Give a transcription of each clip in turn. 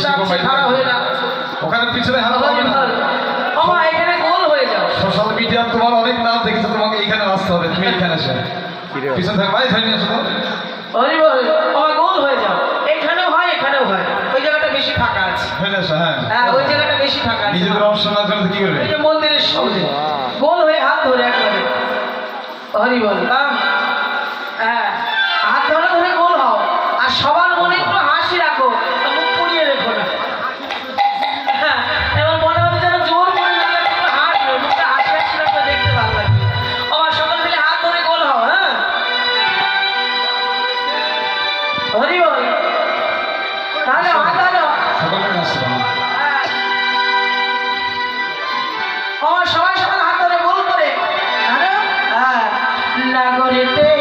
খারাপ হয়ে না ওখানে পিছনে হাত হবে না বাবা এখানে গোল হয়ে যাও সোশ্যাল মিডিয়া তোমার অনেক নাম দেখেছো তোমাকে এখানে আসতে হবে তুমি এখানে এসে পিছন থেকে ভাই ধরে নিয়ে আসো হরি বল বাবা গোল হয়ে যাও এখানেও হয় এখানেও হয় ওই জায়গাটা বেশি ফাঁকা আছে হয়ে আসো হ্যাঁ ওই জায়গাটা বেশি ফাঁকা আছে নিজেদের অংশ না জানলে কি করবে এই যে মন্দিরের সামনে গোল হয়ে হাত ধরে একবারে হরি বল হ্যাঁ হাত ধরে ধরে গোল হও আর সবার মনে একটু হাসি রাখো মুখ পুড়িয়ে রেখো না হ্যাঁ এবার মনে হচ্ছে যেন জোর করে লাগে একটু হাসবে মুখটা হাসি হাসি রাখলে দেখতে ভালো লাগবে আমার সকল মিলে হাত ধরে গোল হও হ্যাঁ হরি বল তাহলে হাত ধরো সকলে আসো আমার সবাই সবাই হাত ধরে গোল করে হ্যাঁ নাগরিতে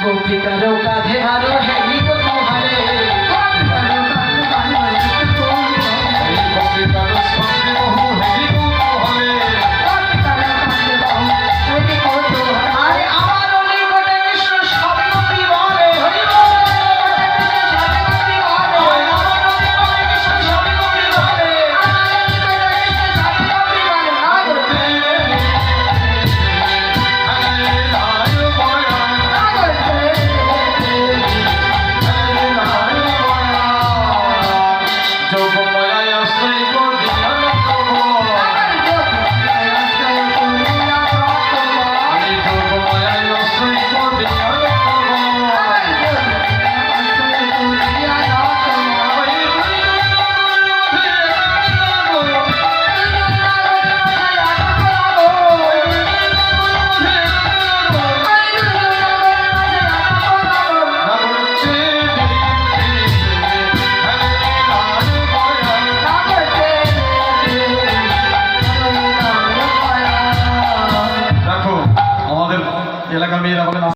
गोपिकारों का ध्यान है नीक तुम्हारे